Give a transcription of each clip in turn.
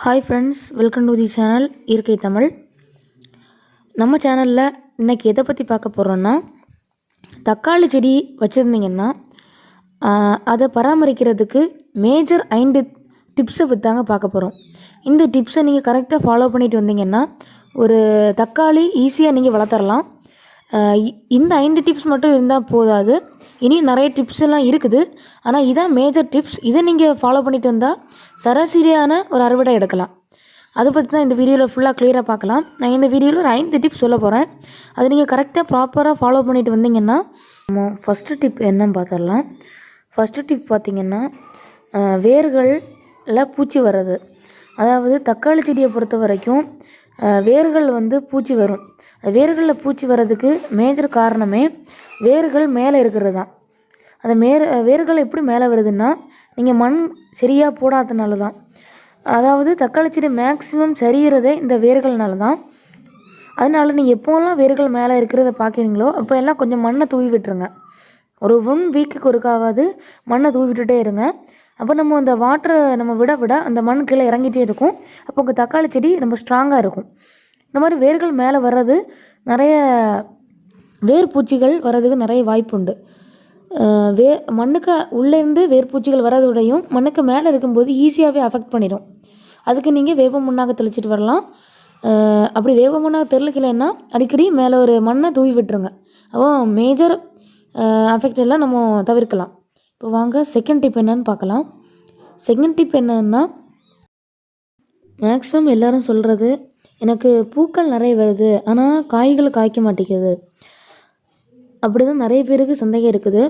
Hi friends, welcome to the channel இயற்கை தமிழ். நம்ம சேனலில் இன்றைக்கி எதை பற்றி பார்க்க போகிறோன்னா, தக்காளி செடி வச்சுருந்தீங்கன்னா அதை பராமரிக்கிறதுக்கு மேஜர் 5 டிப்ஸை பற்றி பார்க்க போகிறோம். இந்த டிப்ஸை நீங்கள் கரெக்டாக ஃபாலோ பண்ணிட்டு வந்தீங்கன்னா ஒரு தக்காளி ஈஸியாக நீங்கள் வளர்த்துடலாம். இந்த 5 டிப்ஸ் மட்டும் இருந்தால் போதாது, இனி நிறைய டிப்ஸ் எல்லாம் இருக்குது. ஆனால் இதான் மேஜர் டிப்ஸ். இதை நீங்கள் ஃபாலோ பண்ணிட்டு வந்தால் சராசரியான ஒரு அறுவடை எடுக்கலாம். அதை பற்றி தான் இந்த வீடியோவில் ஃபுல்லாக கிளியராக பார்க்கலாம். நான் இந்த வீடியோவில் ஒரு 5 டிப்ஸ் சொல்ல போகிறேன். அதை நீங்கள் கரெக்டாக ப்ராப்பராக ஃபாலோ பண்ணிட்டு வந்தீங்கன்னா நம்ம ஃபஸ்ட்டு டிப் என்னன்னு பார்த்துடலாம். ஃபஸ்ட்டு டிப் பார்த்திங்கன்னா, வேர்களில் பூச்சி வர்றது. அதாவது தக்காளி செடியை பொறுத்த வரைக்கும் வேர்கள் பூச்சி வரும். வேர்களில் பூச்சி வர்றதுக்கு மேஜர் காரணமே வேர்கள் மேலே இருக்கிறது தான். அந்த வேர்கள் எப்படி மேலே வருதுன்னா, நீங்கள் மண் சரியாக போடாதனால தான். அதாவது தக்காளி செடி மேக்ஸிமம் சரிகிறதே இந்த வேர்கள்னால தான். அதனால் நீங்கள் எப்போல்லாம் வேர்கள் மேலே இருக்கிறத பார்க்குறீங்களோ அப்போ எல்லாம் கொஞ்சம் மண்ணை தூவி விட்டுருங்க. ஒரு 1 வீக்குக்கு ஒருக்காவது மண்ணை தூவி விட்டுட்டே இருங்க. அப்போ நம்ம அந்த வாட்டரை நம்ம விட அந்த மண் கீழே இறங்கிட்டே இருக்கும். அப்போ உங்கள் தக்காளி செடி ரொம்ப ஸ்ட்ராங்காக இருக்கும். இந்த மாதிரி வேர்கள் மேலே வர்றது, நிறைய வேர்பூச்சிகள் வர்றதுக்கு நிறைய வாய்ப்பு உண்டு. மண்ணுக்கு உள்ளேருந்து வேர்பூச்சிகள் வர்றதோடையும் மண்ணுக்கு மேலே இருக்கும்போது ஈஸியாகவே அஃபெக்ட் பண்ணிடும். அதுக்கு நீங்கள் வேப்ப முன்னாக தெளிச்சிட்டு வரலாம். அப்படி வேப்ப முன்னாக தெளிக்கலைன்னா அடிக்கடி மேலே ஒரு மண்ணை தூவி விட்டுருங்க. அப்போ மேஜர் அஃபெக்ட் எல்லாம் நம்ம தவிர்க்கலாம். இப்போ வாங்க செகண்ட் டிப் என்னன்னு பார்க்கலாம். செகண்ட் டிப் என்னன்னா, மேக்ஸிமம் எல்லோரும் சொல்கிறது, எனக்கு பூக்கள் நிறைய வருது ஆனால் காய்கள் காய்க்க மாட்டேங்குது. அப்படி தான் நிறைய பேருக்கு சந்தேகம் இருக்குது.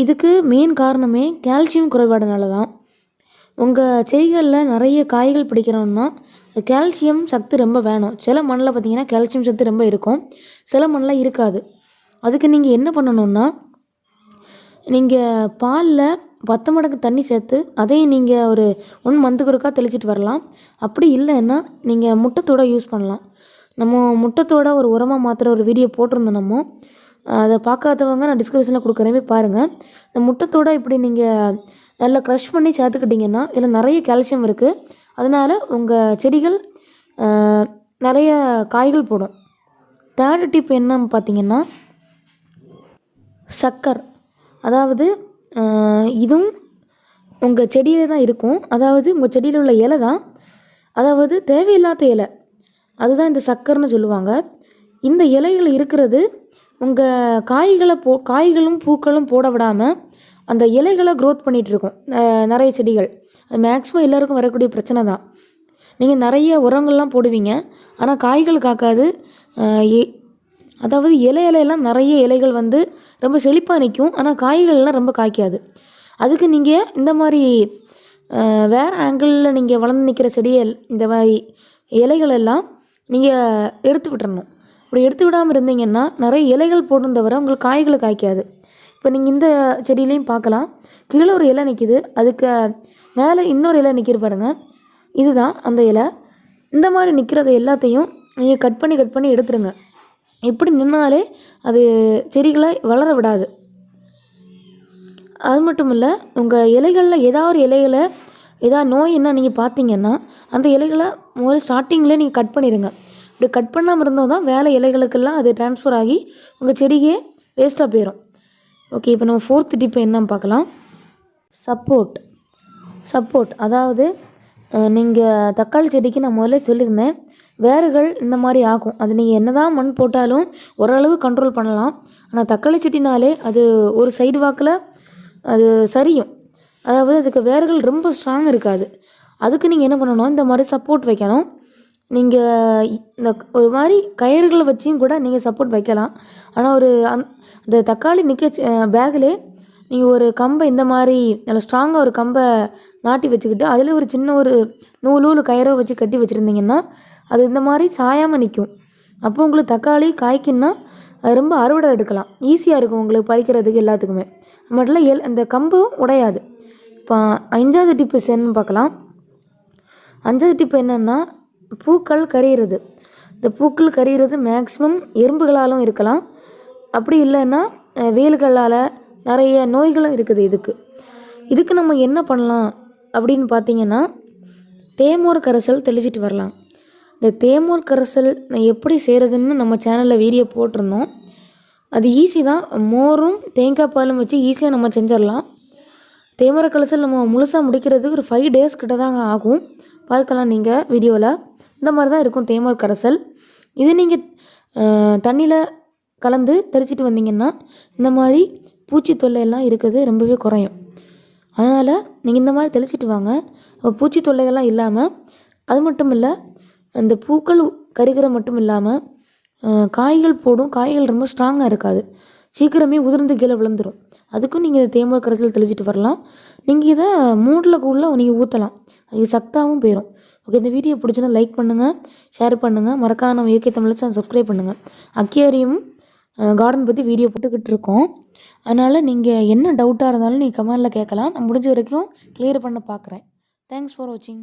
இதுக்கு மெயின் காரணமே கால்சியம் குறைபாடுனால தான். உங்கள் செடிகளில் நிறைய காய்கள் பிடிக்கணும்னா கால்சியம் சத்து ரொம்ப வேணும். சில மண்ணில் பார்த்திங்கன்னா கால்சியம் சத்து ரொம்ப இருக்கும், சில மண்ணில் இருக்காது. அதுக்கு நீங்கள் என்ன பண்ணணுன்னா, நீங்கள் பாலில் 10 மடங்கு தண்ணி சேர்த்து அதையும் நீங்கள் ஒரு 1 மந்த்துக்கு ஒருக்கா தெளிச்சிட்டு வரலாம். அப்படி இல்லைன்னா நீங்கள் முட்டைத்தோடு யூஸ் பண்ணலாம். நம்ம முட்டைத்தோட ஒரு உரமாக மாத்திர ஒரு வீடியோ போட்டிருந்தோம். நம்ம அதை பார்க்காதவங்க நான் டிஸ்கிரிப்ஷனில் கொடுக்குறேன், பாருங்கள். இந்த முட்டைத்தோட இப்படி நீங்கள் நல்லா க்ரஷ் பண்ணி சேர்த்துக்கிட்டிங்கன்னா இதில் நிறைய கால்சியம் இருக்குது. அதனால் உங்கள் செடிகள் நிறைய காய்கள் போடும். தேர்ட் டிப் என்னன்னு பார்த்தீங்கன்னா, சக்கர். அதாவது இதுவும் உங்கள் செடியில் தான் இருக்கும். அதாவது உங்கள் செடியில் உள்ள இலை தான், அதாவது தேவையில்லாத இலை, அதுதான் இந்த சக்கர்னு சொல்லுவாங்க. இந்த இலைகள் இருக்கிறது உங்கள் காய்களும் பூக்களும் போட விடாமல் அந்த இலைகளை க்ரோத் பண்ணிகிட்ருக்கோம் நிறைய செடிகள். அது மேக்ஸிமம் எல்லாருக்கும் வரக்கூடிய பிரச்சனை தான். நீங்கள் நிறைய உரங்கள்லாம் போடுவீங்க ஆனால் காய்கள் காக்காது. அதாவது இலையெல்லாம் நிறைய இலைகள் ரொம்ப செழிப்பாக நிற்கும் ஆனால் காய்கள்லாம் ரொம்ப காய்க்காது. அதுக்கு நீங்கள் இந்த மாதிரி வேறு ஆங்கிளில் நீங்கள் வளர்ந்து நிற்கிற செடியை இந்த மாதிரி இலைகளெல்லாம் நீங்கள் எடுத்து விட்டுறணும். அப்படி எடுத்து விடாமல் இருந்தீங்கன்னா நிறைய இலைகள் போடும் தவிர உங்களுக்கு காய்களை காய்க்காது. இப்போ நீங்கள் இந்த செடியிலையும் பார்க்கலாம், கீழே ஒரு இலை நிற்கிது, அதுக்கு மேலே இன்னொரு இலை நிற்கிற பாருங்கள், இதுதான் அந்த இலை. இந்த மாதிரி நிற்கிறத எல்லாத்தையும் நீங்கள் கட் பண்ணி எடுத்துருங்க. இப்படி நின்னாலே அது செடிகளை வளர விடாது. அது மட்டும் இல்லை, உங்கள் இலைகளில் ஏதாவது நோய் என்ன நீங்கள் பார்த்தீங்கன்னா அந்த இலைகளை முதல்ல ஸ்டார்டிங்கில் நீங்கள் கட் பண்ணிடுங்க. இப்படி கட் பண்ணாமல் இருந்தோம் தான் வேலை இலைகளுக்கெல்லாம் அது ட்ரான்ஸ்ஃபர் ஆகி உங்கள் செடியே வேஸ்ட்டாக போயிடும். ஓகே, இப்போ நம்ம 4th டிப் என்னன்னு பார்க்கலாம். சப்போர்ட். அதாவது நீங்கள் தக்காளி செடிக்கு நான் முதல்ல சொல்லியிருந்தேன், வேர்கள் இந்த மாதிரி ஆகும். அது நீங்கள் என்ன தான் மண் போட்டாலும் ஓரளவு கண்ட்ரோல் பண்ணலாம். ஆனால் தக்காளி செடினாலே அது ஒரு சைடு வாக்கில் அது சரியும். அதாவது அதுக்கு வேர்கள் ரொம்ப ஸ்ட்ராங் இருக்காது. அதுக்கு நீங்கள் என்ன பண்ணணும், இந்த மாதிரி சப்போர்ட் வைக்கணும். நீங்கள் இந்த ஒரு மாதிரி கயிறுகளை வச்சியும் கூட நீங்கள் சப்போர்ட் வைக்கலாம். ஆனால் அந்த தக்காளி நிற்க பேக்கிலே நீங்கள் ஒரு கம்பை இந்த மாதிரி நல்லா ஸ்ட்ராங்காக ஒரு கம்பை நாட்டி வச்சுக்கிட்டு அதில் ஒரு சின்ன ஒரு நூலூல் கயிறோ வச்சு கட்டி வச்சுருந்தீங்கன்னா அது இந்த மாதிரி சாயாமல் நிற்கும். அப்போ உங்களுக்கு தக்காளி காய்க்குன்னா அது ரொம்ப அறுவடை எடுக்கலாம், ஈஸியாக இருக்கும் உங்களுக்கு பறிக்கிறதுக்கு எல்லாத்துக்குமே. மட்டும் அந்த கம்பும் உடையாது. இப்போ 5வது டிப்பு என்னன்னு பார்க்கலாம். 5வது டிப்பு என்னென்னா, பூக்கள் கரியிறது. இந்த பூக்கள் கரியிறது மேக்ஸிமம் எறும்புகளாலும் இருக்கலாம், அப்படி இல்லைன்னா வேல்களால் நிறைய நோய்களும் இருக்குது. இதுக்கு நம்ம என்ன பண்ணலாம் அப்படின்னு பார்த்தீங்கன்னா, தேமோர் கரைசல் தெளிச்சிட்டு வரலாம். இந்த தேமோர் கரைசல் நான் எப்படி செய்கிறதுன்னு நம்ம சேனலில் வீடியோ போட்டிருந்தோம். அது ஈஸி தான். மோரும் தேங்காய் பாலும் வச்சு ஈஸியாக நம்ம செஞ்சிடலாம். தேமோர் கரைசல் நம்ம முழுசாக முடிக்கிறதுக்கு ஒரு 5 days கிட்ட தாங்க ஆகும். பார்க்கலாம் நீங்கள் வீடியோவில். இந்த மாதிரி தான் இருக்கும் தேமோர் கரைசல். இது நீங்கள் தண்ணியில் கலந்து தெளிச்சிட்டு வந்தீங்கன்னா இந்த மாதிரி பூச்சி தொல்லையெல்லாம் இருக்கிறது ரொம்பவே குறையும். அதனால் நீங்கள் இந்த மாதிரி தெளிச்சிட்டு வாங்க. பூச்சி தொல்லைகள்லாம் இல்லாமல், அது மட்டும் இல்லை, அந்த பூக்கள் கருகிற மட்டும் இல்லாமல் காய்கள் போடும். காய்கள் ரொம்ப ஸ்ட்ராங்காக இருக்காது, சீக்கிரமே உதிர்ந்து கீழே விழுந்துடும். அதுக்கும் நீங்கள் தேமோர் கரைசல் தெளிச்சிட்டு வரலாம். நீங்கள் இதை மூடில் கூட நீங்கள் ஊற்றலாம், அது சத்தாகவும் போயிடும். ஓகே, இந்த வீடியோ பிடிச்சினா லைக் பண்ணுங்கள், ஷேர் பண்ணுங்கள். மறக்காம நம்ம இயற்கை தமிழ் சேனல் சப்ஸ்கிரைப் பண்ணுங்கள். அக்வேரியம் கார்டன் பற்றி வீடியோ போட்டுக்கிட்டு இருக்கோம். அதனால் நீங்கள் என்ன டவுட்டாக இருந்தாலும் நீங்கள் கமெண்டில் கேட்கலாம். நான் முடிஞ்ச வரைக்கும் கிளியர் பண்ண பார்க்குறேன். தேங்க்ஸ் ஃபார் வாட்சிங்.